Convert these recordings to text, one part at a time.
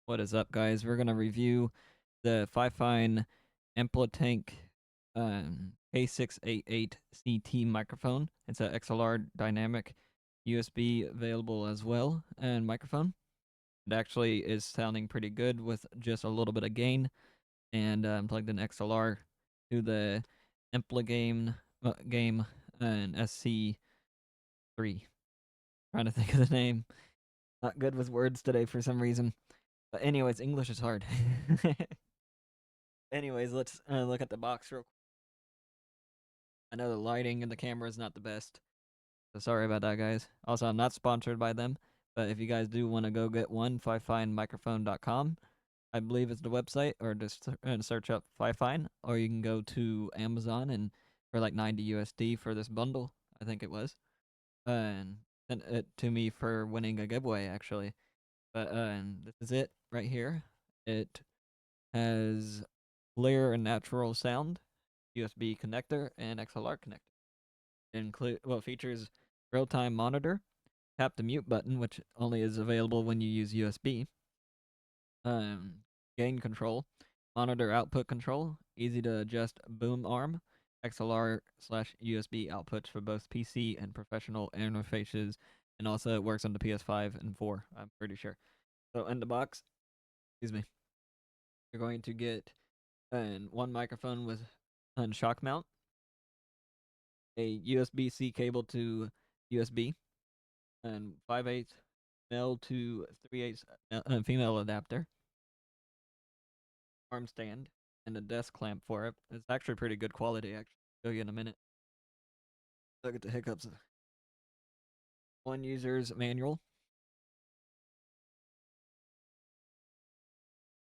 What is up, guys? We're gonna review the fifine amplitank k688ct microphone. It's a XLR dynamic USB available as well and microphone. It actually is sounding pretty good with just a little bit of gain, and plugged in XLR to the Ampligame game and SC3. Trying to think of the name. Not good with words today for some reason. But anyways, English is hard. Anyways, let's look at the box real quick. I know the lighting and the camera is not the best, so sorry about that, guys. Also, I'm not sponsored by them, but if you guys do want to go get one, fifinemicrophone.com, I believe it's the website, or just search up Fifine, or you can go to Amazon and for like 90 USD for this bundle, I think it was, and sent it to me for winning a giveaway actually. But this is it right here. It has clear and natural sound, USB connector, and XLR connector. Features real-time monitor, tap the mute button, which only is available when you use USB, um, gain control, monitor output control, easy to adjust boom arm, XLR/USB outputs for both PC and professional interfaces, and also it works on the PS5 and 4, I'm pretty sure. So in the box, excuse me, you're going to get one microphone with a shock mount, a USB-C cable to USB, and 5/8 male to 3/8 female adapter, arm stand, and a desk clamp for it. It's actually pretty good quality. Actually, I'll show you in a minute. Look at the hiccups. One user's manual.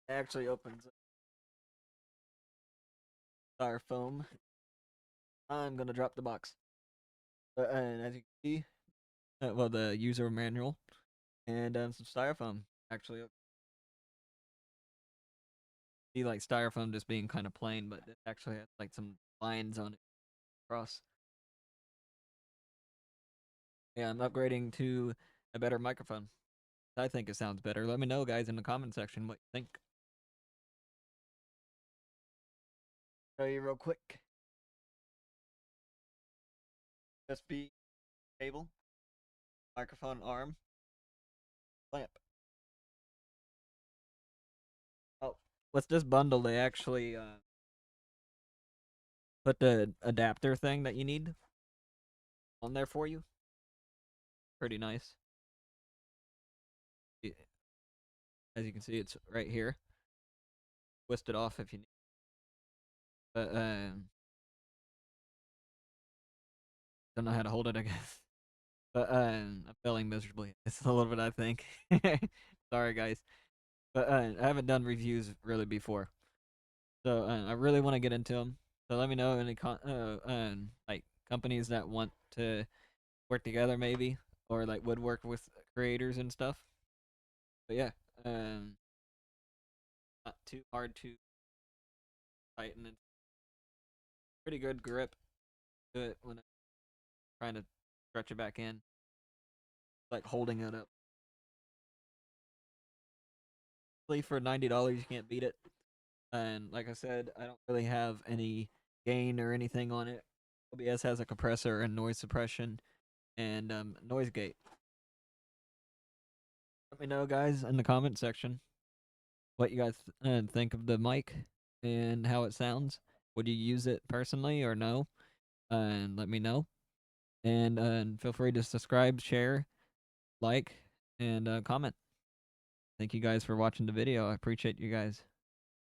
It actually opens styrofoam. I'm gonna drop the box. And as you can see, the user manual and some styrofoam. Actually, see like styrofoam just being kind of plain, but it actually has like some lines on it across. Yeah, I'm upgrading to a better microphone. I think it sounds better. Let me know, guys, in the comment section what you think. Show you real quick. USB cable, microphone arm, lamp. Oh, with this bundle, they actually put the adapter thing that you need on there for you. Pretty nice. As you can see, it's right here. Twist it off if you need. But don't know how to hold it, I guess. But I'm failing miserably. It's a little bit, I think. Sorry, guys. But I haven't done reviews really before, so I really want to get into them. So let me know any like companies that want to work together, maybe, or like would work with creators and stuff. But yeah, not too hard to tighten. It's pretty good grip to it when I'm trying to stretch it back in, like holding it up. For $90, you can't beat it. And like I said, I don't really have any gain or anything on it. OBS has a compressor and noise suppression and noise gate. Let me know, guys, in the comment section what you guys think of the mic and how it sounds. Would you use it personally or no? And let me know. And feel free to subscribe, share, like, and comment. Thank you guys for watching the video. I appreciate you guys.